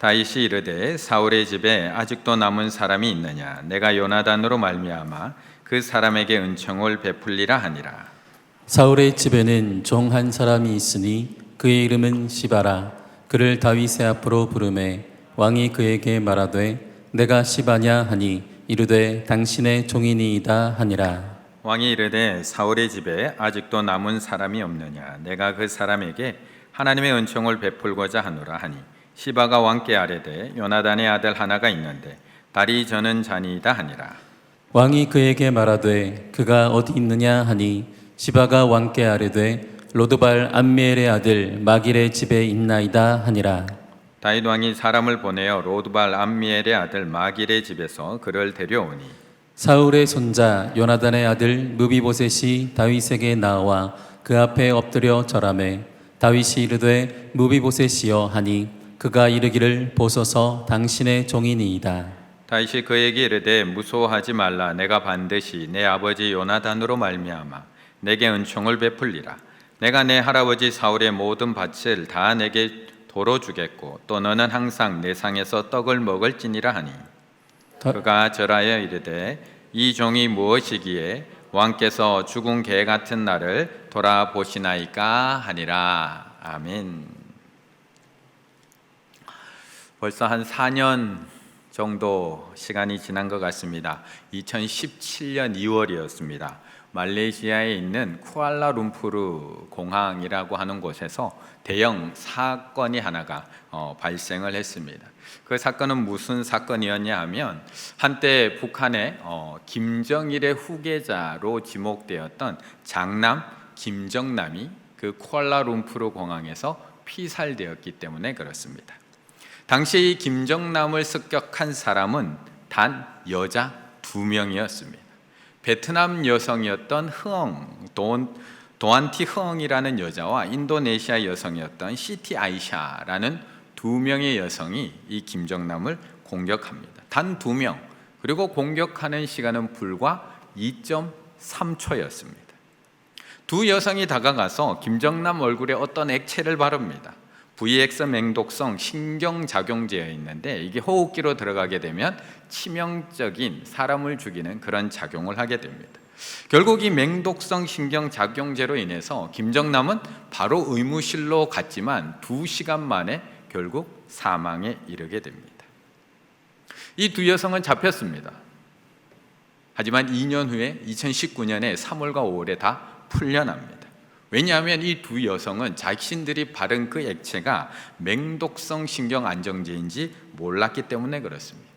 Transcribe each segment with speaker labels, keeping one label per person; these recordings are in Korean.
Speaker 1: 다윗이 이르되 사울의 집에 아직도 남은 사람이 있느냐? 내가 요나단으로 말미암아 그 사람에게 은총을 베풀리라 하니라.
Speaker 2: 사울의 집에는 종 한 사람이 있으니 그의 이름은 시바라. 그를 다윗의 앞으로 부르매 왕이 그에게 말하되 내가 시바냐 하니 이르되 당신의 종이니이다 하니라.
Speaker 1: 왕이 이르되 사울의 집에 아직도 남은 사람이 없느냐? 내가 그 사람에게 하나님의 은총을 베풀고자 하노라 하니 시바가 왕께 아뢰되 요나단의 아들 하나가 있는데 다리 저는 자니이다 하니라.
Speaker 2: 왕이 그에게 말하되 그가 어디 있느냐 하니 시바가 왕께 아뢰되 로드발 암미엘의 아들 마길의 집에 있나이다 하니라.
Speaker 1: 다윗 왕이 사람을 보내어 로드발 암미엘의 아들 마길의 집에서 그를 데려오니
Speaker 2: 사울의 손자 요나단의 아들 무비보셋이 다윗에게 나와 그 앞에 엎드려 절하매 다윗이 이르되 무비보셋이여 하니 그가 이르기를 보소서 당신의 종이니이다.
Speaker 1: 다윗이 그에게 이르되 무소하지 말라. 내가 반드시 내 아버지 요나단으로 말미암아 내게 은총을 베풀리라. 내가 내 할아버지 사울의 모든 밭을 다 내게 도로 주겠고 또 너는 항상 내 상에서 떡을 먹을지니라 하니 그가 절하여 이르되 이 종이 무엇이기에 왕께서 죽은 개 같은 나를 돌아보시나이까 하니라. 아멘. 벌써 한 4년 정도 시간이 지난 것 같습니다. 2017년 2월이었습니다. 말레이시아에 있는 쿠알라룸푸르 공항이라고 하는 곳에서 대형 사건이 하나가 발생을 했습니다. 그 사건은 무슨 사건이었냐 하면 한때 북한의 김정일의 후계자로 지목되었던 장남 김정남이 그 쿠알라룸푸르 공항에서 피살되었기 때문에 그렇습니다. 당시 김정남을 습격한 사람은 단 여자 2명이었습니다. 베트남 여성이었던 도안티 흐엉이라는 여자와 인도네시아 여성이었던 시티 아이샤라는 2명의 여성이 이 김정남을 공격합니다. 단 2명. 그리고 공격하는 시간은 불과 2.3초였습니다. 두 여성이 다가가서 김정남 얼굴에 어떤 액체를 바릅니다. VX 맹독성 신경작용제가 있는데 이게 호흡기로 들어가게 되면 치명적인 사람을 죽이는 그런 작용을 하게 됩니다. 결국 이 맹독성 신경작용제로 인해서 김정남은 바로 의무실로 갔지만 2시간 만에 결국 사망에 이르게 됩니다. 이 두 여성은 잡혔습니다. 하지만 2년 후에 2019년에 3월과 5월에 다 풀려납니다. 왜냐하면 이 두 여성은 자신들이 바른 그 액체가 맹독성 신경안정제인지 몰랐기 때문에 그렇습니다.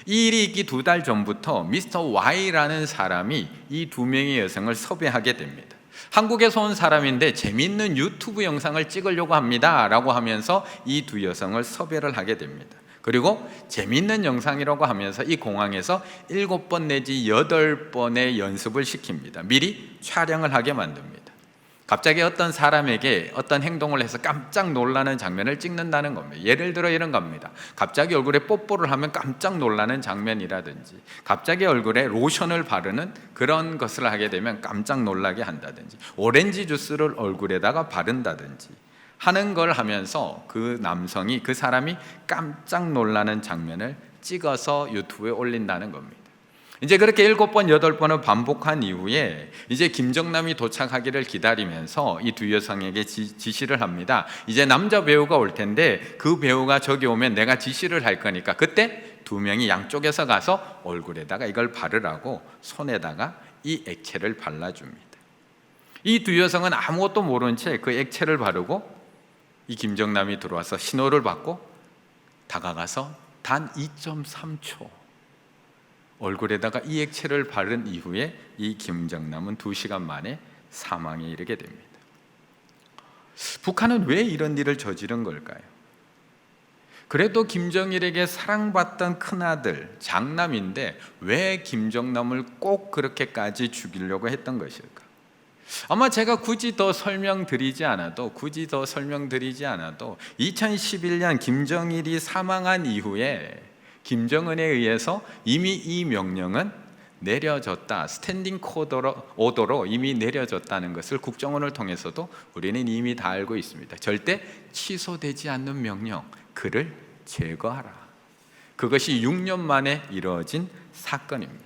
Speaker 1: 이 일이 있기 2달 전부터 미스터 Y라는 사람이 이 2명의 여성을 섭외하게 됩니다. 한국에서 온 사람인데 재미있는 유튜브 영상을 찍으려고 합니다 라고 하면서 이 두 여성을 섭외를 하게 됩니다. 그리고 재미있는 영상이라고 하면서 이 공항에서 7번 내지 8번의 연습을 시킵니다. 미리 촬영을 하게 만듭니다. 갑자기 어떤 사람에게 어떤 행동을 해서 깜짝 놀라는 장면을 찍는다는 겁니다. 예를 들어 이런 겁니다. 갑자기 얼굴에 뽀뽀를 하면 깜짝 놀라는 장면이라든지, 갑자기 얼굴에 로션을 바르는 그런 것을 하게 되면 깜짝 놀라게 한다든지, 오렌지 주스를 얼굴에다가 바른다든지 하는 걸 하면서 그 남성이, 그 사람이 깜짝 놀라는 장면을 찍어서 유튜브에 올린다는 겁니다. 이제 그렇게 7번, 8번을 반복한 이후에 이제 김정남이 도착하기를 기다리면서 이 두 여성에게 지시를 합니다. 이제 남자 배우가 올 텐데 그 배우가 저기 오면 내가 지시를 할 거니까 그때 2명이 양쪽에서 가서 얼굴에다가 이걸 바르라고 손에다가 이 액체를 발라줍니다. 이 두 여성은 아무것도 모른 채 그 액체를 바르고 이 김정남이 들어와서 신호를 받고 다가가서 단 2.3초 얼굴에다가 이 액체를 바른 이후에 이 김정남은 2시간 만에 사망에 이르게 됩니다. 북한은 왜 이런 일을 저지른 걸까요? 그래도 김정일에게 사랑받던 큰아들 장남인데 왜 김정남을 꼭 그렇게까지 죽이려고 했던 것일까? 아마 제가 굳이 더 설명드리지 않아도 2011년 김정일이 사망한 이후에 김정은에 의해서 이미 이 명령은 내려졌다, 스탠딩 오더로 이미 내려졌다는 것을 국정원을 통해서도 우리는 이미 다 알고 있습니다. 절대 취소되지 않는 명령, 그를 제거하라. 그것이 6년 만에 이루어진 사건입니다.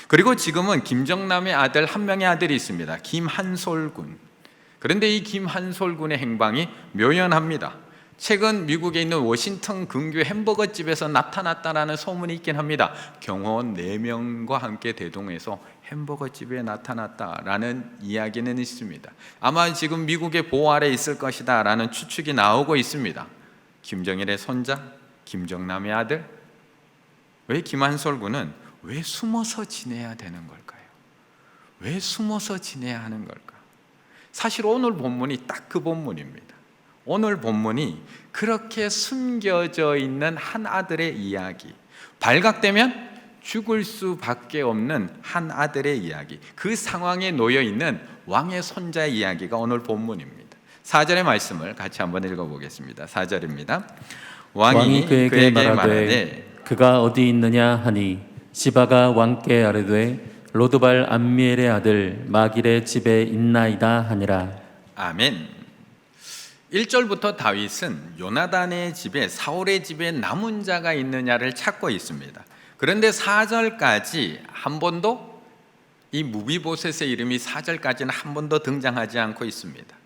Speaker 1: 그리고 지금은 김정남의 아들, 한 명의 아들이 있습니다. 김한솔군. 그런데 이 김한솔군의 행방이 묘연합니다. 최근 미국에 있는 워싱턴 근교 햄버거 집에서 나타났다라는 소문이 있긴 합니다. 경호원 4명과 함께 대동해서 햄버거 집에 나타났다라는 이야기는 있습니다. 아마 지금 미국의 보호 아래 있을 것이다 라는 추측이 나오고 있습니다. 김정일의 손자, 김정남의 아들. 왜 김한솔군은 왜 숨어서 지내야 되는 걸까요? 왜 숨어서 지내야 하는 걸까? 사실 오늘 본문이 딱 그 본문입니다. 오늘 본문이 그렇게 숨겨져 있는 한 아들의 이야기, 발각되면 죽을 수밖에 없는 한 아들의 이야기, 그 상황에 놓여 있는 왕의 손자의 이야기가 오늘 본문입니다. 4절의 말씀을 같이 한번 읽어보겠습니다. 4절입니다.
Speaker 2: 왕이 그에게 말하되 그가 어디 있느냐 하니 시바가 왕께 아뢰되 로드발 암미엘의 아들 마길의 집에 있나이다 하니라.
Speaker 1: 아멘. 1절부터 다윗은 요나단의 집에, 사울의 집에 남은 자가 있느냐를 찾고 있습니다. 그런데 4절까지 한 번도 이 무비보셋의 이름이 4절까지는 한 번도 등장하지 않고 있습니다.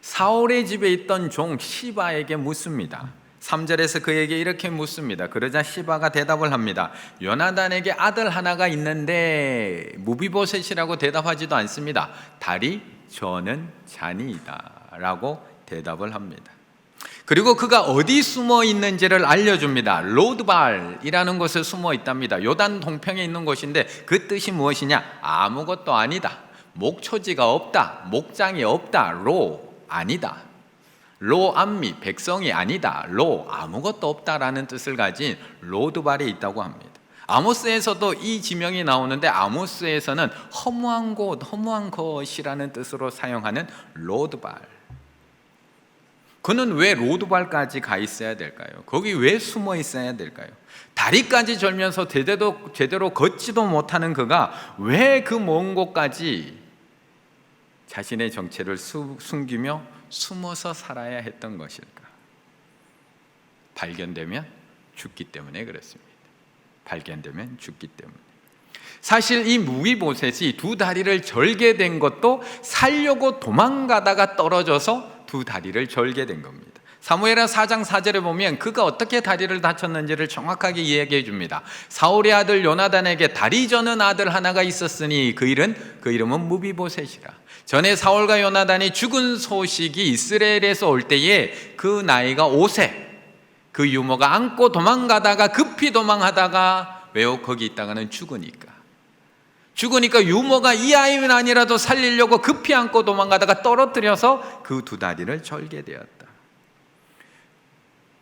Speaker 1: 사울의 집에 있던 종 시바에게 묻습니다. 3절에서 그에게 이렇게 묻습니다. 그러자 시바가 대답을 합니다. 요나단에게 아들 하나가 있는데, 무비보셋이라고 대답하지도 않습니다. 다리 저는 잔이다 라고 대답을 합니다. 그리고 그가 어디 숨어 있는지를 알려줍니다. 로드발이라는 곳에 숨어 있답니다. 요단 동평에 있는 곳인데 그 뜻이 무엇이냐? 아무것도 아니다. 목초지가 없다. 목장이 없다. 로 아니다. 로 암미 백성이 아니다. 로 아무것도 없다라는 뜻을 가진 로드발에 있다고 합니다. 아모스에서도 이 지명이 나오는데 아모스에서는 허무한 곳, 허무한 것이라는 뜻으로 사용하는 로드발. 그는 왜 로드발까지 가 있어야 될까요? 거기 왜 숨어 있어야 될까요? 다리까지 절면서 제대로 걷지도 못하는 그가 왜 그 먼 곳까지 자신의 정체를 숨기며 숨어서 살아야 했던 것일까? 발견되면 죽기 때문에 그렇습니다. 발견되면 죽기 때문에. 사실 이 무비보셋이 두 다리를 절게 된 것도 살려고 도망가다가 떨어져서 두 다리를 절게 된 겁니다. 사무엘하 4장 4절에 보면 그가 어떻게 다리를 다쳤는지를 정확하게 이야기해 줍니다. 사울의 아들 요나단에게 다리 저는 아들 하나가 있었으니 그 이름은 무비보셋이라. 전에 사울과 요나단이 죽은 소식이 이스라엘에서 올 때에 그 나이가 5세. 그 유모가 안고 도망가다가 급히 도망하다가 왜요? 거기 있다가는 죽으니까 유모가 이 아이는 아니라도 살리려고 급히 안고 도망가다가 떨어뜨려서 그 두 다리를 절게 되었다.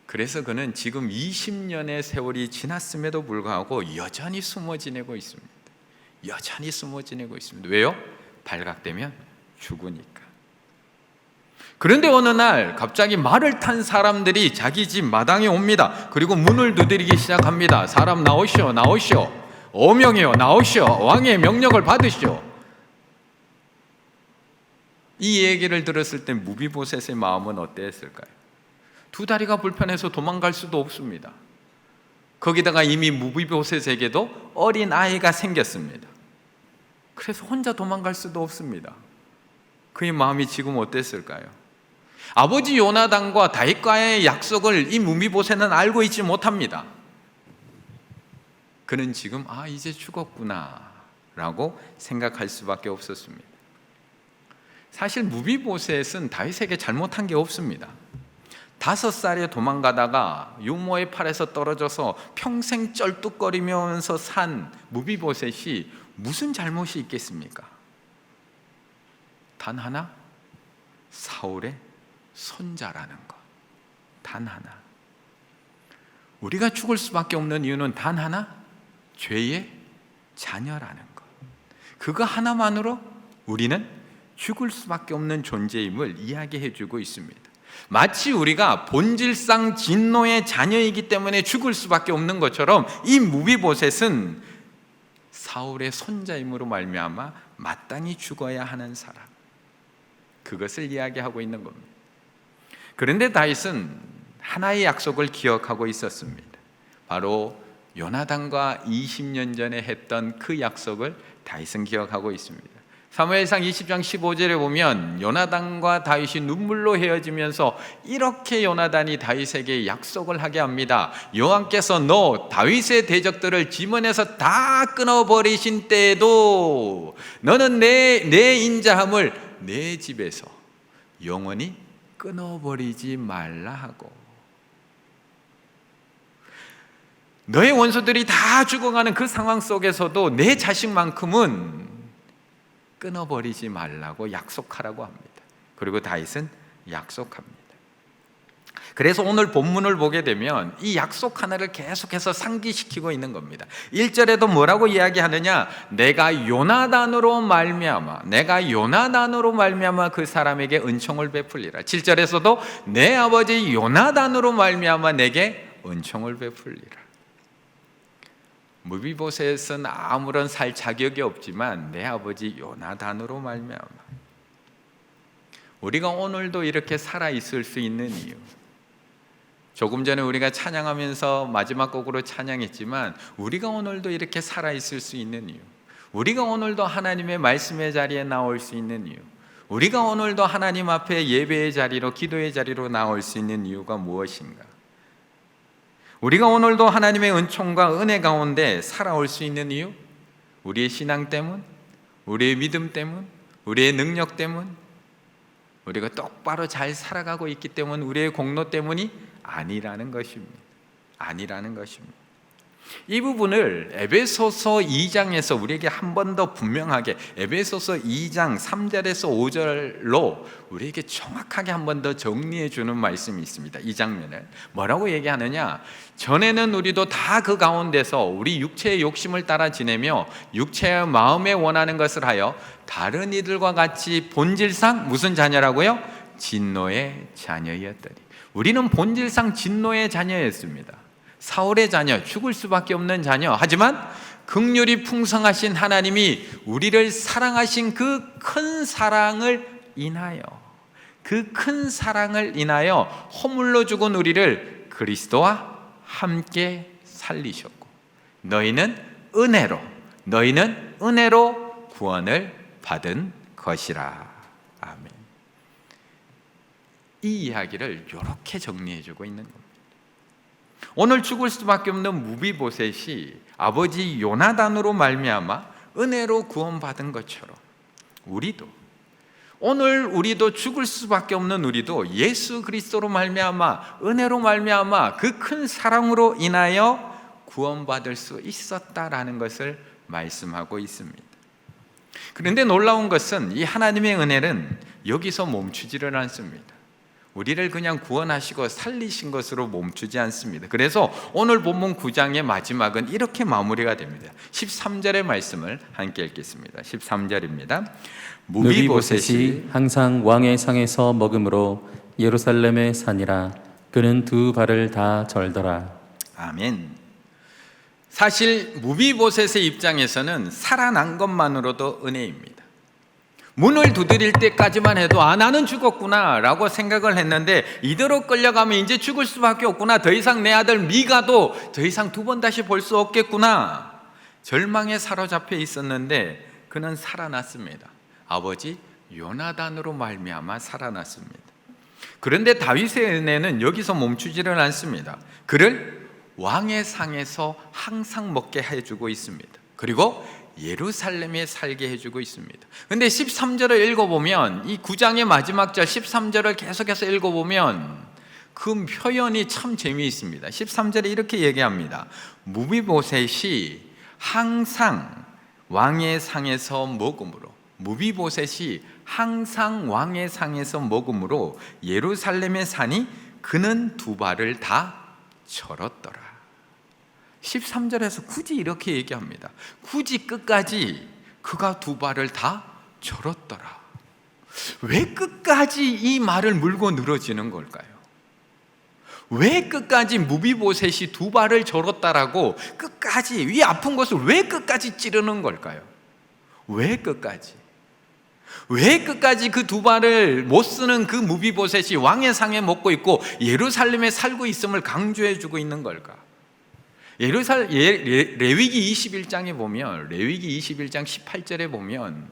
Speaker 1: 그래서 그는 지금 20년의 세월이 지났음에도 불구하고 여전히 숨어 지내고 있습니다. 여전히 숨어 지내고 있습니다. 왜요? 발각되면 죽으니까. 그런데 어느 날 갑자기 말을 탄 사람들이 자기 집 마당에 옵니다. 그리고 문을 두드리기 시작합니다. 사람 나오시오, 나오시오. 어명이요, 나오시오. 왕의 명령을 받으시오. 이 얘기를 들었을 때 무비보셋의 마음은 어땠을까요? 두 다리가 불편해서 도망갈 수도 없습니다. 거기다가 이미 무비보셋에게도 어린 아이가 생겼습니다. 그래서 혼자 도망갈 수도 없습니다. 그의 마음이 지금 어땠을까요? 아버지 요나단과 다윗과의 약속을 이 무비보셋은 알고 있지 못합니다. 그는 지금 이제 죽었구나 라고 생각할 수밖에 없었습니다. 사실 무비보셋은 다윗에게 잘못한 게 없습니다. 5살에 도망가다가 유모의 팔에서 떨어져서 평생 쩔뚝거리면서 산 무비보셋이 무슨 잘못이 있겠습니까? 단 하나, 사울의 손자라는 것. 단 하나. 우리가 죽을 수밖에 없는 이유는 단 하나, 죄의 자녀라는 것. 그거 하나만으로 우리는 죽을 수밖에 없는 존재임을 이야기해 주고 있습니다. 마치 우리가 본질상 진노의 자녀이기 때문에 죽을 수밖에 없는 것처럼 이 무비보셋은 사울의 손자임으로 말미암아 마땅히 죽어야 하는 사람, 그것을 이야기하고 있는 겁니다. 그런데 다윗은 하나의 약속을 기억하고 있었습니다. 바로 요나단과 20년 전에 했던 그 약속을 다윗은 기억하고 있습니다. 사무엘상 20장 15절에 보면 요나단과 다윗이 눈물로 헤어지면서 이렇게 요나단이 다윗에게 약속을 하게 합니다. 여호와께서 너 다윗의 대적들을 지면에서 다 끊어버리신 때에도 너는 내 인자함을 내 집에서 영원히 끊어버리지 말라 하고, 너의 원수들이 다 죽어가는 그 상황 속에서도 내 자식만큼은 끊어버리지 말라고 약속하라고 합니다. 그리고 다윗은 약속합니다. 그래서 오늘 본문을 보게 되면 이 약속 하나를 계속해서 상기시키고 있는 겁니다. 1절에도 뭐라고 이야기하느냐? 내가 요나단으로 말미암아 그 사람에게 은총을 베풀리라. 7절에서도 내 아버지 요나단으로 말미암아 내게 은총을 베풀리라. 무비보셋은 아무런 살 자격이 없지만 내 아버지 요나단으로 말미암아, 우리가 오늘도 이렇게 살아 있을 수 있는 이유, 조금 전에 우리가 찬양하면서 마지막 곡으로 찬양했지만 우리가 오늘도 이렇게 살아 있을 수 있는 이유, 우리가 오늘도 하나님의 말씀의 자리에 나올 수 있는 이유, 우리가 오늘도 하나님 앞에 예배의 자리로, 기도의 자리로 나올 수 있는 이유가 무엇인가? 우리가 오늘도 하나님의 은총과 은혜 가운데 살아올 수 있는 이유, 우리의 신앙 때문, 우리의 믿음 때문, 우리의 능력 때문, 우리가 똑바로 잘 살아가고 있기 때문, 우리의 공로 때문이 아니라는 것입니다. 이 부분을 에베소서 2장에서 우리에게 한 번 더 분명하게, 에베소서 2장 3절에서 5절로 우리에게 정확하게 한 번 더 정리해 주는 말씀이 있습니다. 이 장면을 뭐라고 얘기하느냐? 전에는 우리도 다 그 가운데서 우리 육체의 욕심을 따라 지내며 육체의 마음에 원하는 것을 하여 다른 이들과 같이 본질상 무슨 자녀라고요? 진노의 자녀였더니. 우리는 본질상 진노의 자녀였습니다. 사울의 자녀, 죽을 수밖에 없는 자녀. 하지만 긍휼이 풍성하신 하나님이 우리를 사랑하신 그 큰 사랑을 인하여 허물로 죽은 우리를 그리스도와 함께 살리셨고, 너희는 은혜로 구원을 받은 것이라. 아멘. 이 이야기를 이렇게 정리해주고 있는 겁니다. 오늘 죽을 수밖에 없는 무비보셋이 아버지 요나단으로 말미암아 은혜로 구원받은 것처럼 우리도 죽을 수밖에 없는 우리도 예수 그리스도로 말미암아, 은혜로 말미암아 그 큰 사랑으로 인하여 구원받을 수 있었다라는 것을 말씀하고 있습니다. 그런데 놀라운 것은 이 하나님의 은혜는 여기서 멈추지를 않습니다. 우리를 그냥 구원하시고 살리신 것으로 멈추지 않습니다. 그래서 오늘 본문 9장의 마지막은 이렇게 마무리가 됩니다. 13절의 말씀을 함께 읽겠습니다. 13절입니다.
Speaker 2: 무비보셋이 항상 왕의 상에서 먹음으로 예루살렘에 사니라. 그는 두 발을 다 절더라.
Speaker 1: 아멘. 사실 무비보셋의 입장에서는 살아난 것만으로도 은혜입니다. 문을 두드릴 때까지만 해도 나는 죽었구나 라고 생각을 했는데, 이대로 끌려가면 이제 죽을 수밖에 없구나, 더 이상 내 아들 미가도 더 이상 두 번 다시 볼 수 없겠구나, 절망에 사로잡혀 있었는데 그는 살아났습니다. 아버지 요나단으로 말미암아 살아났습니다. 그런데 다윗의 은혜는 여기서 멈추지를 않습니다. 그를 왕의 상에서 항상 먹게 해주고 있습니다. 그리고 예루살렘에 살게 해주고 있습니다. 근데 13절을 읽어보면, 이 9장의 마지막 절 13절을 계속해서 읽어보면 그 표현이 참 재미있습니다. 13절에 이렇게 얘기합니다. 무비보셋이 항상 왕의 상에서 먹음으로 예루살렘에 사니 그는 두 발을 다 절었더라. 13절에서 굳이 이렇게 얘기합니다. 굳이 끝까지 그가 두 발을 다 절었더라. 왜 끝까지 이 말을 물고 늘어지는 걸까요? 왜 끝까지 무비보셋이 두 발을 절었다라고 끝까지 이 아픈 것을 왜 끝까지 찌르는 걸까요? 왜 끝까지? 왜 끝까지 그 두 발을 못 쓰는 그 무비보셋이 왕의 상에 먹고 있고 예루살렘에 살고 있음을 강조해 주고 있는 걸까? 레위기 21장에 보면, 레위기 21장 18절에 보면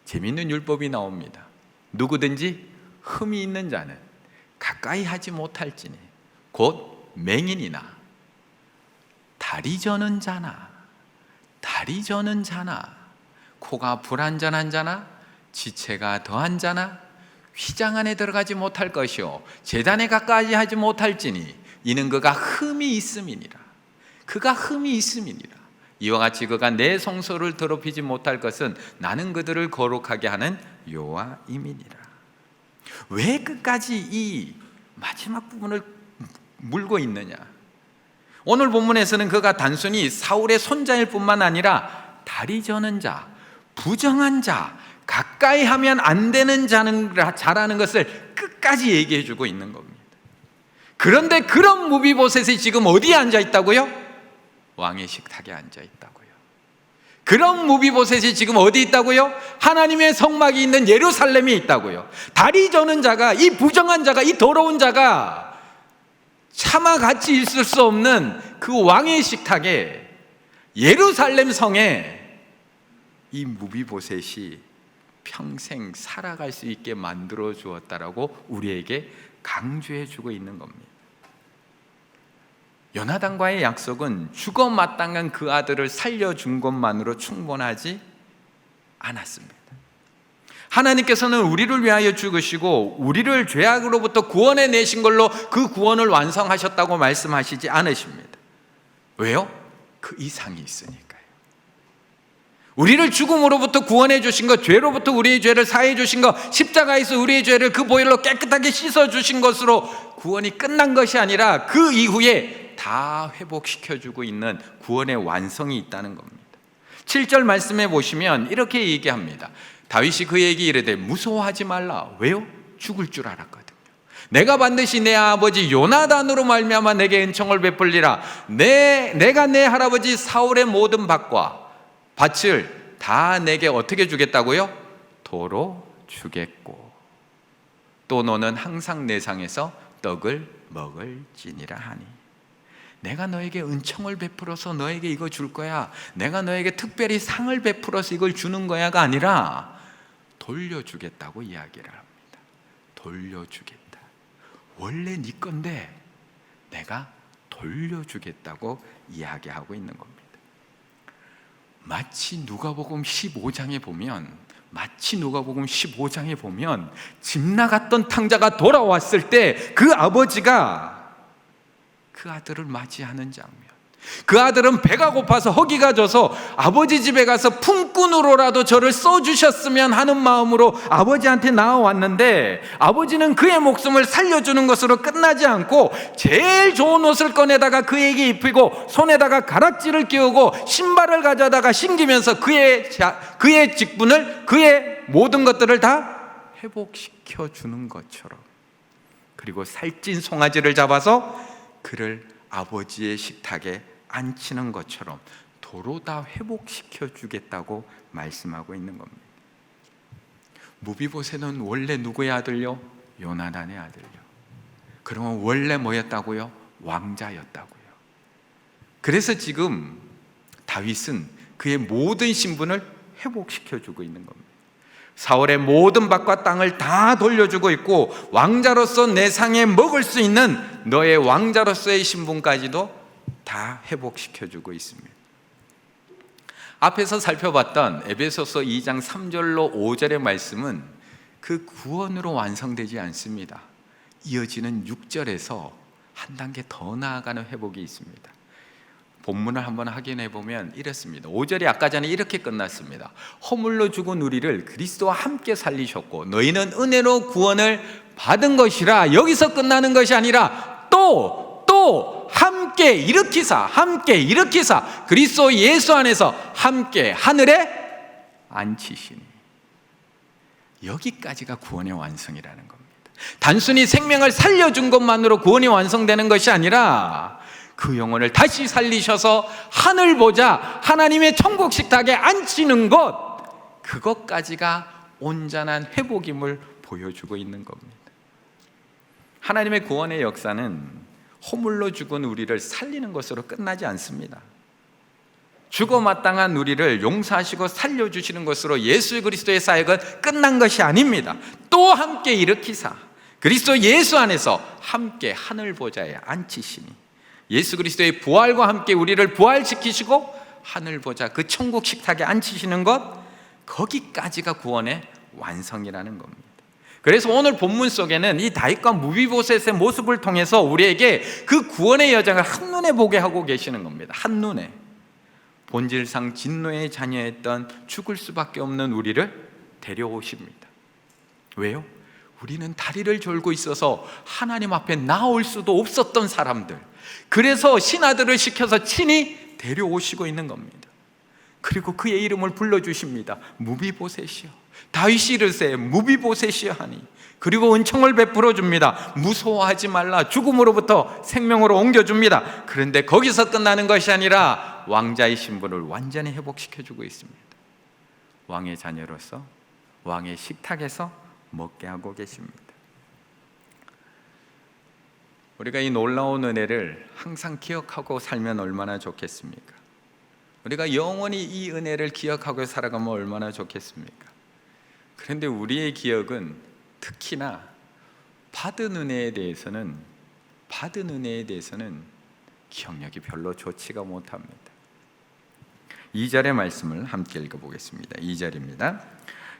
Speaker 1: 재미있는 율법이 나옵니다. 누구든지 흠이 있는 자는 가까이 하지 못할지니 곧 맹인이나 다리 저는 자나 코가 불완전한 자나 지체가 더한 자나 휘장 안에 들어가지 못할 것이요 제단에 가까이 하지 못할지니 이는 그가 흠이 있음이니라. 그가 흠이 있음이니라. 이와 같이 그가 내 성소를 더럽히지 못할 것은 나는 그들을 거룩하게 하는 여호와임이니라. 왜 끝까지 이 마지막 부분을 물고 있느냐? 오늘 본문에서는 그가 단순히 사울의 손자일 뿐만 아니라 다리 저는 자, 부정한 자, 가까이 하면 안 되는 자라는 것을 끝까지 얘기해 주고 있는 겁니다. 그런데 그런 무비보셋이 지금 어디에 앉아 있다고요? 왕의 식탁에 앉아 있다고요. 그런 무비보셋이 지금 어디 있다고요? 하나님의 성막이 있는 예루살렘에 있다고요. 다리 저는 자가, 이 부정한 자가, 이 더러운 자가 차마 같이 있을 수 없는 그 왕의 식탁에, 예루살렘 성에 이 무비보셋이 평생 살아갈 수 있게 만들어 주었다라고 우리에게 강조해 주고 있는 겁니다. 요나단과의 약속은 죽어 마땅한 그 아들을 살려준 것만으로 충분하지 않았습니다. 하나님께서는 우리를 위하여 죽으시고 우리를 죄악으로부터 구원해 내신 걸로 그 구원을 완성하셨다고 말씀하시지 않으십니다. 왜요? 그 이상이 있으니까요. 우리를 죽음으로부터 구원해 주신 것, 죄로부터 우리의 죄를 사해 주신 것, 십자가에서 우리의 죄를 그 보혈로 깨끗하게 씻어 주신 것으로 구원이 끝난 것이 아니라 그 이후에 다 회복시켜 주고 있는 구원의 완성이 있다는 겁니다. 7절 말씀해 보시면 이렇게 얘기합니다. 다윗이 그에게 이르되 무서워하지 말라. 왜요? 죽을 줄 알았거든요. 내가 반드시 내 아버지 요나단으로 말미암아 내게 은총을 베풀리라. 내가 내 할아버지 사울의 모든 밭을 다 내게 어떻게 주겠다고요? 도로 주겠고 또 너는 항상 내 상에서 떡을 먹을지니라 하니. 내가 너에게 은총을 베풀어서 너에게 이거 줄 거야, 내가 너에게 특별히 상을 베풀어서 이걸 주는 거야가 아니라 돌려주겠다고 이야기를 합니다. 돌려주겠다. 원래 네 건데 내가 돌려주겠다고 이야기하고 있는 겁니다. 마치 누가복음 15장에 보면 집 나갔던 탕자가 돌아왔을 때 그 아버지가 그 아들을 맞이하는 장면. 그 아들은 배가 고파서 허기가 져서 아버지 집에 가서 품꾼으로라도 저를 써주셨으면 하는 마음으로 아버지한테 나와왔는데, 아버지는 그의 목숨을 살려주는 것으로 끝나지 않고 제일 좋은 옷을 꺼내다가 그에게 입히고 손에다가 가락지를 끼우고 신발을 가져다가 신기면서 그의 직분을, 그의 모든 것들을 다 회복시켜 주는 것처럼, 그리고 살찐 송아지를 잡아서 그를 아버지의 식탁에 앉히는 것처럼 도로 다 회복시켜 주겠다고 말씀하고 있는 겁니다. 무비보셋은 원래 누구의 아들요? 요나단의 아들요. 그러면 원래 뭐였다고요? 왕자였다고요. 그래서 지금 다윗은 그의 모든 신분을 회복시켜 주고 있는 겁니다. 사울의 모든 밭과 땅을 다 돌려주고 있고 왕자로서 내 상에 먹을 수 있는 너의 왕자로서의 신분까지도 다 회복시켜주고 있습니다. 앞에서 살펴봤던 에베소서 2장 3절로 5절의 말씀은 그 구원으로 완성되지 않습니다. 이어지는 6절에서 한 단계 더 나아가는 회복이 있습니다. 본문을 한번 확인해 보면 이렇습니다. 5절이 아까 전에 이렇게 끝났습니다. 허물로 죽은 우리를 그리스도와 함께 살리셨고 너희는 은혜로 구원을 받은 것이라. 여기서 끝나는 것이 아니라 또 함께 일으키사 그리스도 예수 안에서 함께 하늘에 앉히시니. 여기까지가 구원의 완성이라는 겁니다. 단순히 생명을 살려준 것만으로 구원이 완성되는 것이 아니라 그 영혼을 다시 살리셔서 하늘 보자 하나님의 천국 식탁에 앉히는 것, 그것까지가 온전한 회복임을 보여주고 있는 겁니다. 하나님의 구원의 역사는 허물로 죽은 우리를 살리는 것으로 끝나지 않습니다. 죽어 마땅한 우리를 용서하시고 살려주시는 것으로 예수 그리스도의 사역은 끝난 것이 아닙니다. 또 함께 일으키사 그리스도 예수 안에서 함께 하늘 보좌에 앉히시니, 예수 그리스도의 부활과 함께 우리를 부활시키시고 하늘 보좌 그 천국 식탁에 앉히시는 것, 거기까지가 구원의 완성이라는 겁니다. 그래서 오늘 본문 속에는 이 다윗과 무비보셋의 모습을 통해서 우리에게 그 구원의 여정을 한눈에 보게 하고 계시는 겁니다. 한눈에. 본질상 진노의 자녀였던 죽을 수밖에 없는 우리를 데려오십니다. 왜요? 우리는 다리를 졸고 있어서 하나님 앞에 나올 수도 없었던 사람들, 그래서 신하들을 시켜서 친히 데려오시고 있는 겁니다. 그리고 그의 이름을 불러주십니다. 무비보셋이요, 다윗이 이르세 무비보셋이여 하니, 그리고 은총을 베풀어 줍니다. 무서워하지 말라, 죽음으로부터 생명으로 옮겨줍니다. 그런데 거기서 끝나는 것이 아니라 왕자의 신분을 완전히 회복시켜주고 있습니다. 왕의 자녀로서 왕의 식탁에서 먹게 하고 계십니다. 우리가 이 놀라운 은혜를 항상 기억하고 살면 얼마나 좋겠습니까? 우리가 영원히 이 은혜를 기억하고 살아가면 얼마나 좋겠습니까? 그런데 우리의 기억은 특히나 받은 은혜에 대해서는 기억력이 별로 좋지가 못합니다. 2절의 말씀을 함께 읽어보겠습니다. 2절입니다.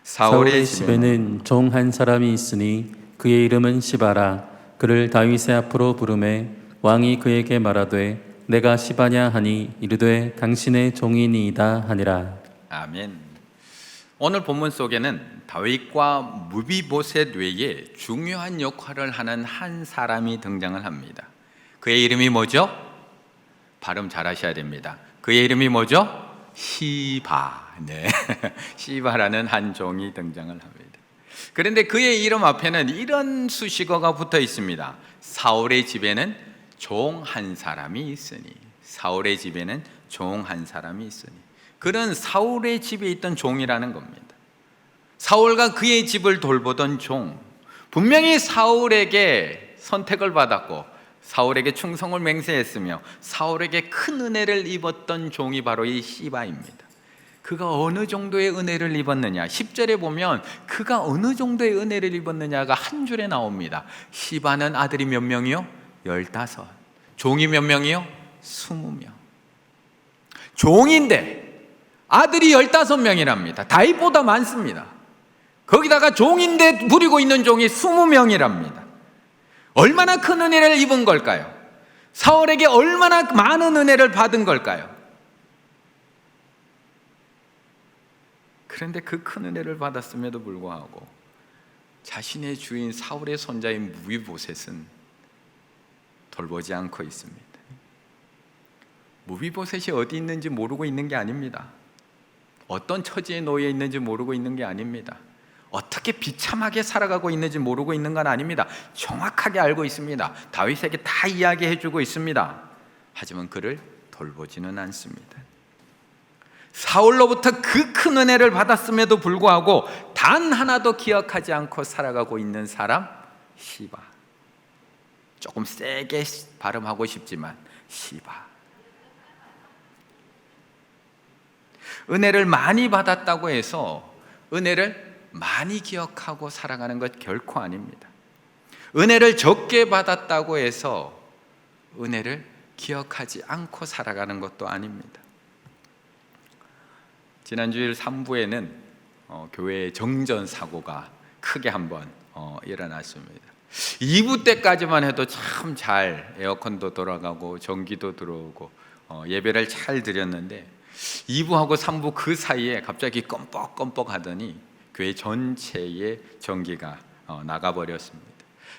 Speaker 2: 사울의 집에는 종 한 사람이 있으니 그의 이름은 시바라. 그를 다윗의 앞으로 부르매 왕이 그에게 말하되 내가 시바냐 하니 이르되 당신의 종이니이다 하니라.
Speaker 1: 아멘. 오늘 본문 속에는 다윗과 무비보셋 외에 중요한 역할을 하는 한 사람이 등장을 합니다. 그의 이름이 뭐죠? 발음 잘 하셔야 됩니다. 그의 이름이 뭐죠? 시바. 네. 시바라는 한 종이 등장을 합니다. 그런데 그의 이름 앞에는 이런 수식어가 붙어 있습니다. 사울의 집에는 종 한 사람이 있으니. 사울의 집에는 종 한 사람이 있으니. 그는 사울의 집에 있던 종이라는 겁니다. 사울과 그의 집을 돌보던 종, 분명히 사울에게 선택을 받았고 사울에게 충성을 맹세했으며 사울에게 큰 은혜를 입었던 종이 바로 이 시바입니다. 그가 어느 정도의 은혜를 입었느냐, 10절에 보면 그가 어느 정도의 은혜를 입었느냐가 한 줄에 나옵니다. 시바는 아들이 몇 명이요? 15. 종이 몇 명이요? 20명. 종인데 아들이 15명이랍니다. 다윗보다 많습니다. 거기다가 종인데 부리고 있는 종이 20명이랍니다. 얼마나 큰 은혜를 입은 걸까요? 사울에게 얼마나 많은 은혜를 받은 걸까요? 그런데 그 큰 은혜를 받았음에도 불구하고 자신의 주인 사울의 손자인 무비보셋은 돌보지 않고 있습니다. 무비보셋이 어디 있는지 모르고 있는 게 아닙니다. 어떤 처지에 놓여 있는지 모르고 있는 게 아닙니다. 어떻게 비참하게 살아가고 있는지 모르고 있는 건 아닙니다. 정확하게 알고 있습니다. 다윗에게 다 이야기해주고 있습니다. 하지만 그를 돌보지는 않습니다. 사울로부터 그 큰 은혜를 받았음에도 불구하고 단 하나도 기억하지 않고 살아가고 있는 사람, 시바. 조금 세게 발음하고 싶지만 시바. 은혜를 많이 받았다고 해서 은혜를 많이 기억하고 살아가는 것 결코 아닙니다. 은혜를 적게 받았다고 해서 은혜를 기억하지 않고 살아가는 것도 아닙니다. 지난주일 3부에는 교회의 정전 사고가 크게 한번 일어났습니다. 2부 때까지만 해도 참 잘 에어컨도 돌아가고 전기도 들어오고 예배를 잘 드렸는데 2부하고 3부 그 사이에 갑자기 껌뻑껌뻑 하더니 교회 전체의 전기가 나가버렸습니다.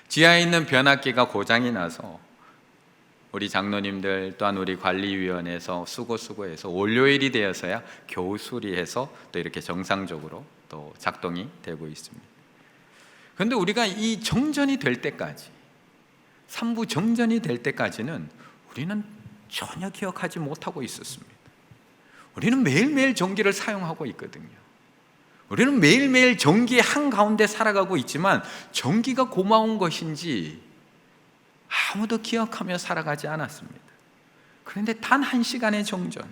Speaker 1: 지하에 있는 변압기가 고장이 나서 우리 장로님들 또한 우리 관리위원회에서 수고해서 월요일이 되어서야 겨우 수리해서 또 이렇게 정상적으로 또 작동이 되고 있습니다. 그런데 우리가 이 정전이 될 때까지, 3부 정전이 될 때까지는 우리는 전혀 기억하지 못하고 있었습니다. 우리는 매일매일 전기를 사용하고 있거든요. 우리는 매일매일 정기의 한가운데 살아가고 있지만 정기가 고마운 것인지 아무도 기억하며 살아가지 않았습니다. 그런데 단 1시간의 정전,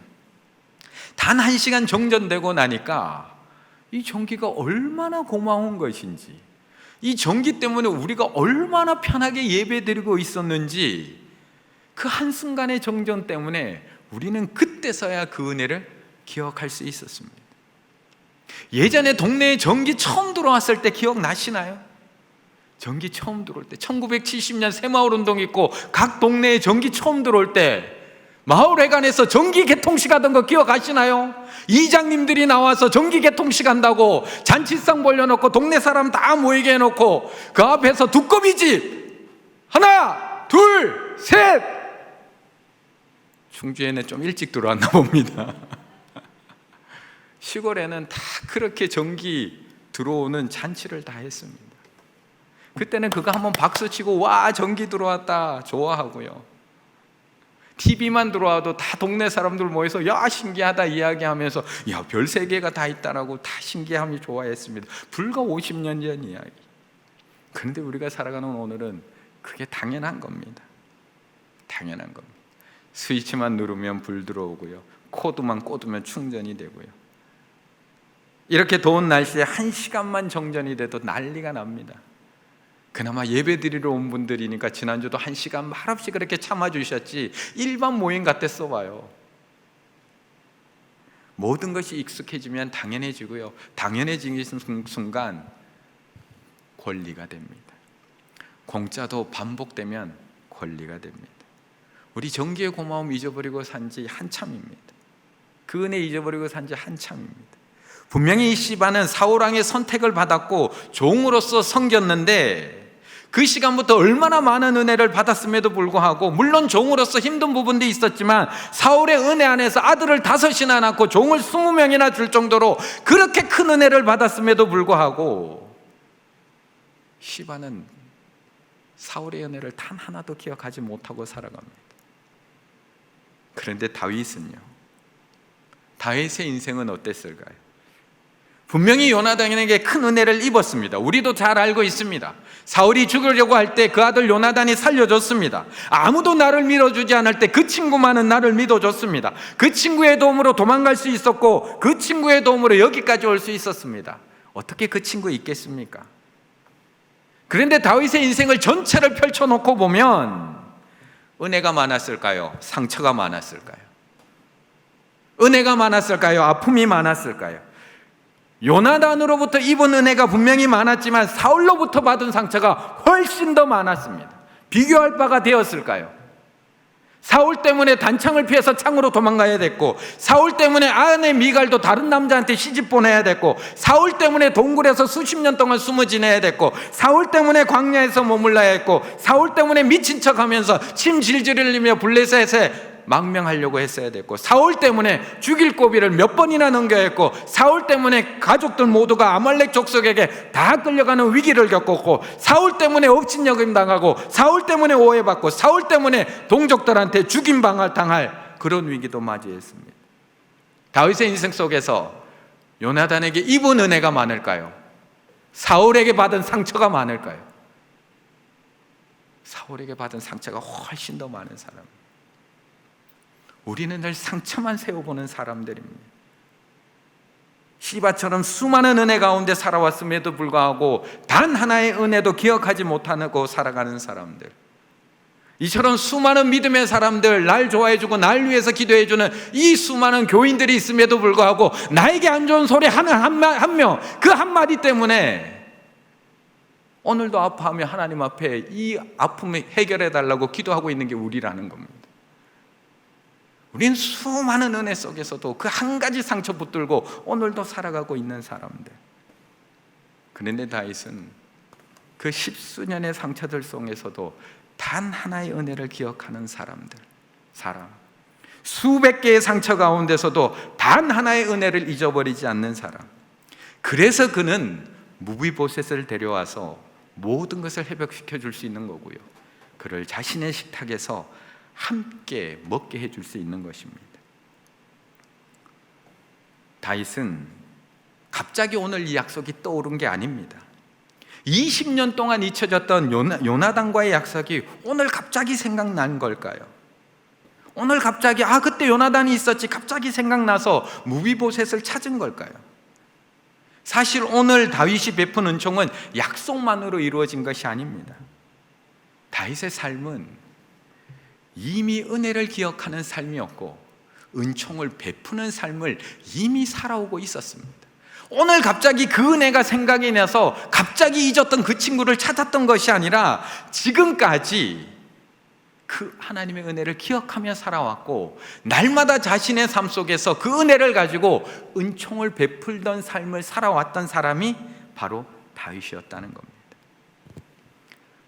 Speaker 1: 단 1시간 정전되고 나니까 이 정기가 얼마나 고마운 것인지, 이 정기 때문에 우리가 얼마나 편하게 예배드리고 있었는지, 그 한순간의 정전 때문에 우리는 그때서야 그 은혜를 기억할 수 있었습니다. 예전에 동네에 전기 처음 들어왔을 때 기억나시나요? 전기 처음 들어올 때 1970년 새마을운동 있고 각 동네에 전기 처음 들어올 때 마을회관에서 전기 개통식 하던 거 기억하시나요? 이장님들이 나와서 전기 개통식 한다고 잔치상 벌려놓고 동네 사람 다 모이게 해놓고 그 앞에서 두꺼비집 하나 둘 셋, 충주에는 좀 일찍 들어왔나 봅니다. 시골에는 다 그렇게 전기 들어오는 잔치를 다 했습니다. 그때는 그거 한번 박수치고 와 전기 들어왔다 좋아하고요, TV만 들어와도 다 동네 사람들 모여서 야 신기하다 이야기하면서 야 별 3개가 다 있다라고 다 신기함이 좋아했습니다. 불과 50년 전 이야기. 그런데 우리가 살아가는 오늘은 그게 당연한 겁니다. 당연한 겁니다. 스위치만 누르면 불 들어오고요, 코드만 꽂으면 충전이 되고요, 이렇게 더운 날씨에 1시간만 정전이 돼도 난리가 납니다. 그나마 예배 드리러 온 분들이니까 지난주도 1시간 말없이 그렇게 참아주셨지 일반 모임 같았어 봐요. 모든 것이 익숙해지면 당연해지고요, 당연해지는 순간 권리가 됩니다. 공짜도 반복되면 권리가 됩니다. 우리 정기의 고마움 잊어버리고 산 지 한참입니다. 그 은혜 잊어버리고 산 지 한참입니다. 분명히 이 시바는 사울왕의 선택을 받았고 종으로서 섬겼는데 그 시간부터 얼마나 많은 은혜를 받았음에도 불구하고, 물론 종으로서 힘든 부분도 있었지만 사울의 은혜 안에서 아들을 5이나 낳고 종을 20명이나 줄 정도로 그렇게 큰 은혜를 받았음에도 불구하고 시바는 사울의 은혜를 단 하나도 기억하지 못하고 살아갑니다. 그런데 다윗은요, 다윗의 인생은 어땠을까요? 분명히 요나단에게 큰 은혜를 입었습니다. 우리도 잘 알고 있습니다. 사울이 죽으려고 할 때 그 아들 요나단이 살려줬습니다. 아무도 나를 믿어주지 않을 때 그 친구만은 나를 믿어줬습니다. 그 친구의 도움으로 도망갈 수 있었고 그 친구의 도움으로 여기까지 올 수 있었습니다. 어떻게 그 친구 있겠습니까? 그런데 다윗의 인생을 전체를 펼쳐놓고 보면 은혜가 많았을까요? 상처가 많았을까요? 은혜가 많았을까요? 아픔이 많았을까요? 요나단으로부터 입은 은혜가 분명히 많았지만 사울로부터 받은 상처가 훨씬 더 많았습니다. 비교할 바가 되었을까요? 사울 때문에 단창을 피해서 창으로 도망가야 됐고, 사울 때문에 아내 미갈도 다른 남자한테 시집 보내야 됐고, 사울 때문에 동굴에서 수십 년 동안 숨어 지내야 됐고, 사울 때문에 광야에서 머물러야 했고, 사울 때문에 미친 척하면서 침 질질 흘리며 블레셋에 망명하려고 했어야 됐고, 사울 때문에 죽일 고비를 몇 번이나 넘겨야 했고, 사울 때문에 가족들 모두가 아말렉 족속에게 다 끌려가는 위기를 겪었고, 사울 때문에 업신여김 당하고, 사울 때문에 오해받고, 사울 때문에 동족들한테 죽임당할 그런 위기도 맞이했습니다. 다윗의 인생 속에서 요나단에게 입은 은혜가 많을까요? 사울에게 받은 상처가 많을까요? 사울에게 받은 상처가 훨씬 더 많은 사람. 우리는 늘 상처만 세워보는 사람들입니다. 시바처럼 수많은 은혜 가운데 살아왔음에도 불구하고 단 하나의 은혜도 기억하지 못하고 살아가는 사람들, 이처럼 수많은 믿음의 사람들, 날 좋아해주고 날 위해서 기도해주는 이 수많은 교인들이 있음에도 불구하고 나에게 안 좋은 소리 하는 한 명, 그 한마디 때문에 오늘도 아파하며 하나님 앞에 이 아픔을 해결해달라고 기도하고 있는 게 우리라는 겁니다. 우린 수많은 은혜 속에서도 그 한 가지 상처 붙들고 오늘도 살아가고 있는 사람들. 그런데 다윗은 그 십수년의 상처들 속에서도 단 하나의 은혜를 기억하는 사람, 수백 개의 상처 가운데서도 단 하나의 은혜를 잊어버리지 않는 사람. 그래서 그는 무비보셋을 데려와서 모든 것을 회복시켜 줄 수 있는 거고요, 그를 자신의 식탁에서 함께 먹게 해줄 수 있는 것입니다. 다윗은 갑자기 오늘 이 약속이 떠오른 게 아닙니다. 20년 동안 잊혀졌던 요나단과의 약속이 오늘 갑자기 생각난 걸까요? 오늘 갑자기 그때 요나단이 있었지 갑자기 생각나서 무비보셋을 찾은 걸까요? 사실 오늘 다윗이 베푼 은총은 약속만으로 이루어진 것이 아닙니다. 다윗의 삶은 이미 은혜를 기억하는 삶이었고 은총을 베푸는 삶을 이미 살아오고 있었습니다. 오늘 갑자기 그 은혜가 생각이 나서 갑자기 잊었던 그 친구를 찾았던 것이 아니라 지금까지 그 하나님의 은혜를 기억하며 살아왔고 날마다 자신의 삶 속에서 그 은혜를 가지고 은총을 베풀던 삶을 살아왔던 사람이 바로 다윗이었다는 겁니다.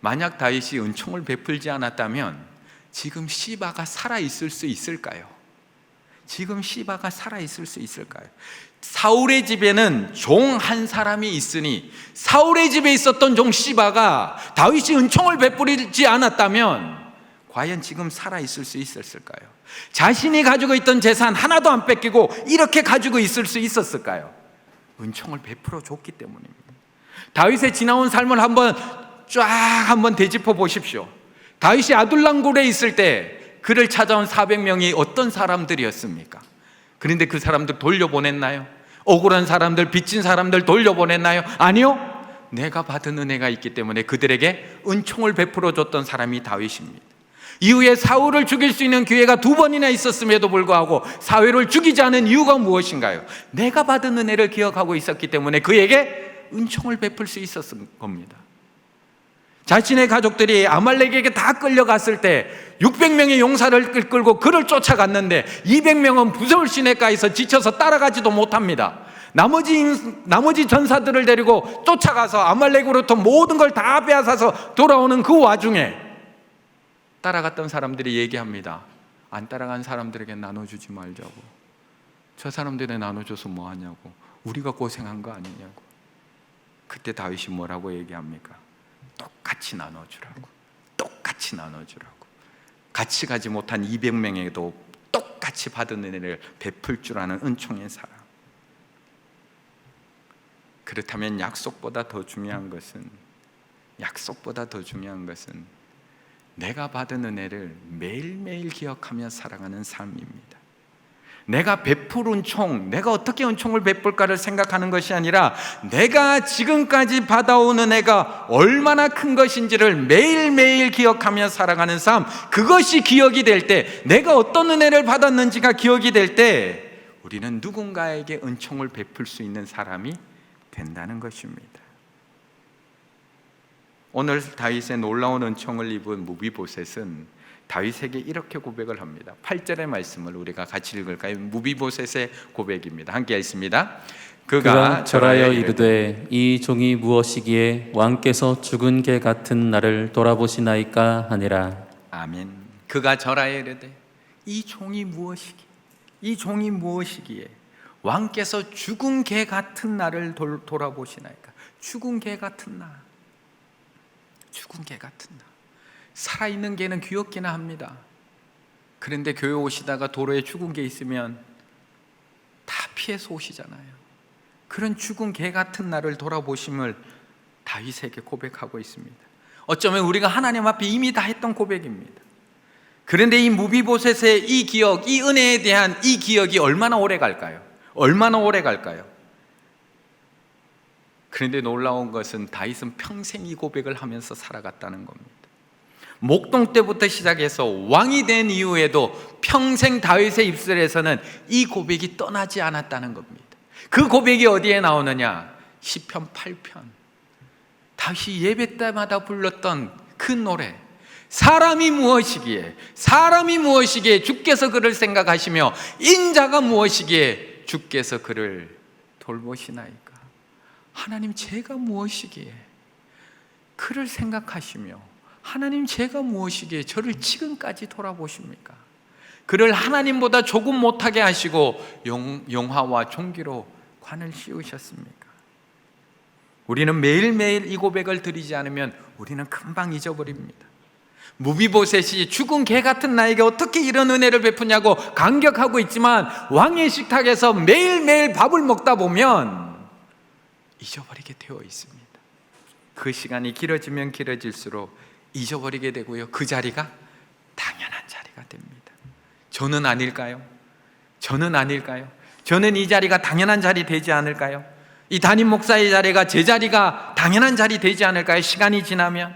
Speaker 1: 만약 다윗이 은총을 베풀지 않았다면 지금 시바가 살아있을 수 있을까요? 지금 시바가 살아있을 수 있을까요? 사울의 집에는 종 한 사람이 있으니 사울의 집에 있었던 종 시바가 다윗이 은총을 베풀지 않았다면 과연 지금 살아있을 수 있었을까요? 자신이 가지고 있던 재산 하나도 안 뺏기고 이렇게 가지고 있을 수 있었을까요? 은총을 베풀어 줬기 때문입니다. 다윗의 지나온 삶을 한번 되짚어 보십시오. 다윗이 아둘람굴에 있을 때 그를 찾아온 400명이 어떤 사람들이었습니까? 그런데 그 사람들 돌려보냈나요? 억울한 사람들, 빚진 사람들 돌려보냈나요? 아니요. 내가 받은 은혜가 있기 때문에 그들에게 은총을 베풀어 줬던 사람이 다윗입니다. 이후에 사울을 죽일 수 있는 기회가 2번이나 있었음에도 불구하고 사울을 죽이지 않은 이유가 무엇인가요? 내가 받은 은혜를 기억하고 있었기 때문에 그에게 은총을 베풀 수 있었을 겁니다. 자신의 가족들이 아말렉에게 다 끌려갔을 때 600명의 용사를 끌고 그를 쫓아갔는데 200명은 부서울 시내가에서 지쳐서 따라가지도 못합니다. 나머지 전사들을 데리고 쫓아가서 아말렉으로부터 모든 걸 다 빼앗아서 돌아오는 그 와중에 따라갔던 사람들이 얘기합니다. 안 따라간 사람들에게 나눠주지 말자고. 저 사람들에 나눠줘서 뭐하냐고. 우리가 고생한 거 아니냐고. 그때 다윗이 뭐라고 얘기합니까? 똑같이 나눠주라고. 똑같이 나눠주라고. 같이 가지 못한 200명에도 똑같이 받은 은혜를 베풀 줄 아는 은총의 사람. 그렇다면 약속보다 더 중요한 것은 내가 받은 은혜를 매일매일 기억하며 살아가는 삶입니다. 내가 베풀 은총, 내가 어떻게 은총을 베풀까를 생각하는 것이 아니라 내가 지금까지 받아온 은혜가 얼마나 큰 것인지를 매일매일 기억하며 살아가는 삶, 그것이 기억이 될 때, 내가 어떤 은혜를 받았는지가 기억이 될 때 우리는 누군가에게 은총을 베풀 수 있는 사람이 된다는 것입니다. 오늘 다윗의 놀라운 은총을 입은 무비보셋은 다윗에게 이렇게 고백을 합니다. 8절의 말씀을 우리가 같이 읽을까요? 무비보셋의 고백입니다. 함께 읽습니다.
Speaker 2: 그가 절하여 이르되 이 종이 무엇이기에 왕께서 죽은 개 같은 나를 돌아보시나이까 하니라.
Speaker 1: 아멘. 그가 절하여 이르되 이 종이 무엇이기에 왕께서 죽은 개 같은 나를 돌아보시나이까. 죽은 개 같은 나. 살아있는 개는 귀엽기나 합니다. 그런데 교회 오시다가 도로에 죽은 개 있으면 다 피해서 오시잖아요. 그런 죽은 개 같은 나를 돌아보심을 다윗에게 고백하고 있습니다. 어쩌면 우리가 하나님 앞에 이미 다 했던 고백입니다. 그런데 이 무비보셋의 이 기억, 이 은혜에 대한 이 기억이 얼마나 오래 갈까요? 그런데 놀라운 것은 다윗은 평생 이 고백을 하면서 살아갔다는 겁니다. 목동 때부터 시작해서 왕이 된 이후에도 평생 다윗의 입술에서는 이 고백이 떠나지 않았다는 겁니다. 그 고백이 어디에 나오느냐? 시편 8편. 다윗이 예배 때마다 불렀던 그 노래. 사람이 무엇이기에 주께서 그를 생각하시며 인자가 무엇이기에 주께서 그를 돌보시나이까. 하나님, 제가 무엇이기에 그를 생각하시며 하나님, 제가 무엇이기에 저를 지금까지 돌아보십니까? 그를 하나님보다 조금 못하게 하시고 영화와 존귀로 관을 씌우셨습니까? 우리는 매일매일 이 고백을 드리지 않으면 우리는 금방 잊어버립니다. 무비보셋이 죽은 개 같은 나에게 어떻게 이런 은혜를 베푸냐고 감격하고 있지만 왕의 식탁에서 매일매일 밥을 먹다 보면 잊어버리게 되어 있습니다. 그 시간이 길어지면 길어질수록 잊어버리게 되고요, 그 자리가 당연한 자리가 됩니다. 저는 아닐까요? 저는 아닐까요? 저는 이 자리가 당연한 자리 되지 않을까요? 이 담임 목사의 자리가 제 자리가 당연한 자리 되지 않을까요? 시간이 지나면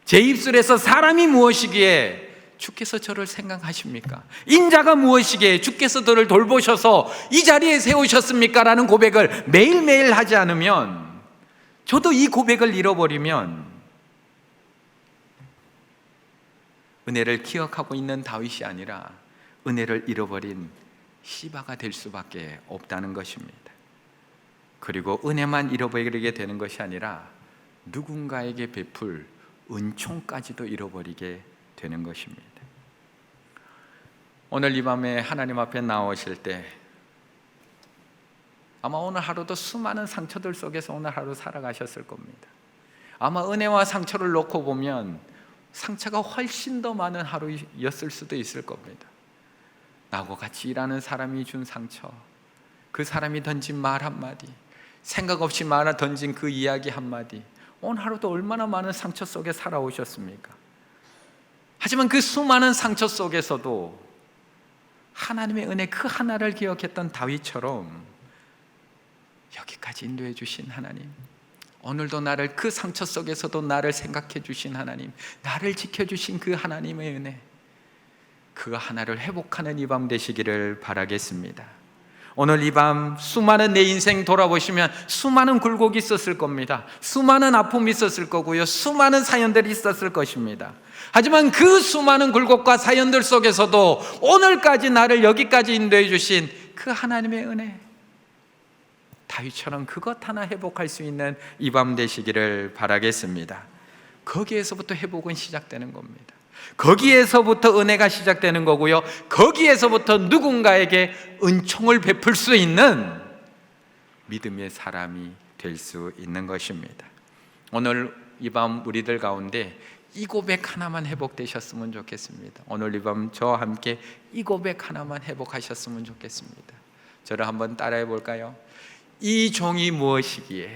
Speaker 1: 제 입술에서 사람이 무엇이기에 주께서 저를 생각하십니까? 인자가 무엇이기에 주께서 저를 돌보셔서 이 자리에 세우셨습니까? 라는 고백을 매일매일 하지 않으면, 저도 이 고백을 잃어버리면 은혜를 기억하고 있는 다윗이 아니라 은혜를 잃어버린 시바가 될 수밖에 없다는 것입니다. 그리고 은혜만 잃어버리게 되는 것이 아니라 누군가에게 베풀 은총까지도 잃어버리게 되는 것입니다. 오늘 이 밤에 하나님 앞에 나오실 때 아마 오늘 하루도 수많은 상처들 속에서 오늘 하루 살아가셨을 겁니다. 아마 은혜와 상처를 놓고 보면 상처가 훨씬 더 많은 하루였을 수도 있을 겁니다. 나하고 같이 일하는 사람이 준 상처, 그 사람이 던진 말 한마디, 생각 없이 던진 그 이야기 한마디, 오늘 하루도 얼마나 많은 상처 속에 살아오셨습니까? 하지만 그 수많은 상처 속에서도 하나님의 은혜 그 하나를 기억했던 다윗처럼 여기까지 인도해 주신 하나님, 오늘도 나를 그 상처 속에서도 나를 생각해 주신 하나님, 나를 지켜주신 그 하나님의 은혜, 그 하나를 회복하는 이 밤 되시기를 바라겠습니다. 오늘 이 밤 수많은 내 인생 돌아보시면 수많은 굴곡이 있었을 겁니다. 수많은 아픔이 있었을 거고요, 수많은 사연들이 있었을 것입니다. 하지만 그 수많은 굴곡과 사연들 속에서도 오늘까지 나를 여기까지 인도해 주신 그 하나님의 은혜, 다윗처럼 그것 하나 회복할 수 있는 이 밤 되시기를 바라겠습니다. 거기에서부터 회복은 시작되는 겁니다. 거기에서부터 은혜가 시작되는 거고요, 거기에서부터 누군가에게 은총을 베풀 수 있는 믿음의 사람이 될 수 있는 것입니다. 오늘 이 밤 우리들 가운데 이 고백 하나만 회복되셨으면 좋겠습니다. 오늘 이 밤 저와 함께 이 고백 하나만 회복하셨으면 좋겠습니다. 저를 한번 따라해 볼까요? 이 종이 무엇이기에,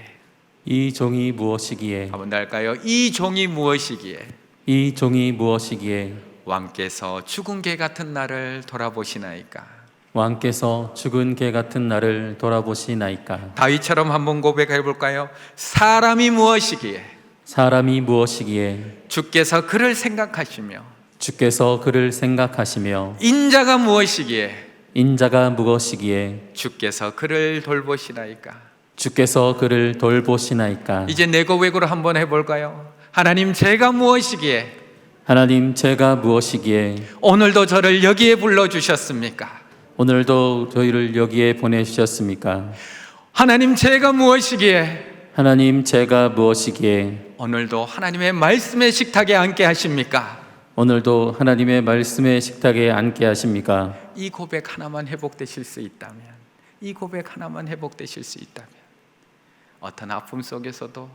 Speaker 2: 이 종이 무엇이기에,
Speaker 1: 한번 더 할까요? 이 종이 무엇이기에
Speaker 2: 이 종이 무엇이기에
Speaker 1: 왕께서 죽은 개 같은 나를 돌아보시나이까.
Speaker 2: 왕께서 죽은 개 같은 나를 돌아보시나이까.
Speaker 1: 다윗처럼 한번 고백해 볼까요? 사람이 무엇이기에
Speaker 2: 사람이 무엇이기에
Speaker 1: 주께서 그를 생각하시며,
Speaker 2: 주께서 그를 생각하시며,
Speaker 1: 인자가 무엇이기에
Speaker 2: 인자가 무엇이기에
Speaker 1: 주께서 그를 돌보시나이까.
Speaker 2: 주께서 그를 돌보시나이까.
Speaker 1: 이제 내 고백으로 한번 해볼까요? 하나님, 제가 무엇이기에
Speaker 2: 하나님, 제가 무엇이기에
Speaker 1: 오늘도 저를 여기에 불러주셨습니까?
Speaker 2: 오늘도 저희를 여기에 보내주셨습니까?
Speaker 1: 하나님, 제가 무엇이기에
Speaker 2: 하나님, 제가 무엇이기에
Speaker 1: 오늘도 하나님의 말씀의 식탁에 앉게 하십니까?
Speaker 2: 오늘도 하나님의 말씀의 식탁에 앉게 하십니까?
Speaker 1: 이 고백 하나만 회복되실 수 있다면, 이 고백 하나만 회복되실 수 있다면 어떤 아픔 속에서도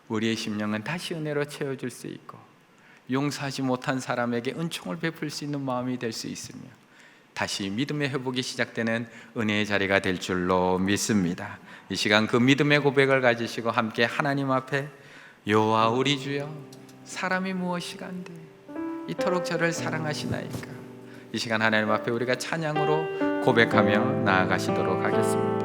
Speaker 1: 우리의 심령은 다시 은혜로 채워줄 수 있고, 용서하지 못한 사람에게 은총을 베풀 수 있는 마음이 될 수 있으며, 다시 믿음의 회복이 시작되는 은혜의 자리가 될 줄로 믿습니다. 이 시간 그 믿음의 고백을 가지시고 함께 하나님 앞에, 여호와 우리 주여, 사람이 무엇이간데 이토록 저를 사랑하시나이까. 이 시간 하나님 앞에 우리가 찬양으로 고백하며 나아가시도록 하겠습니다.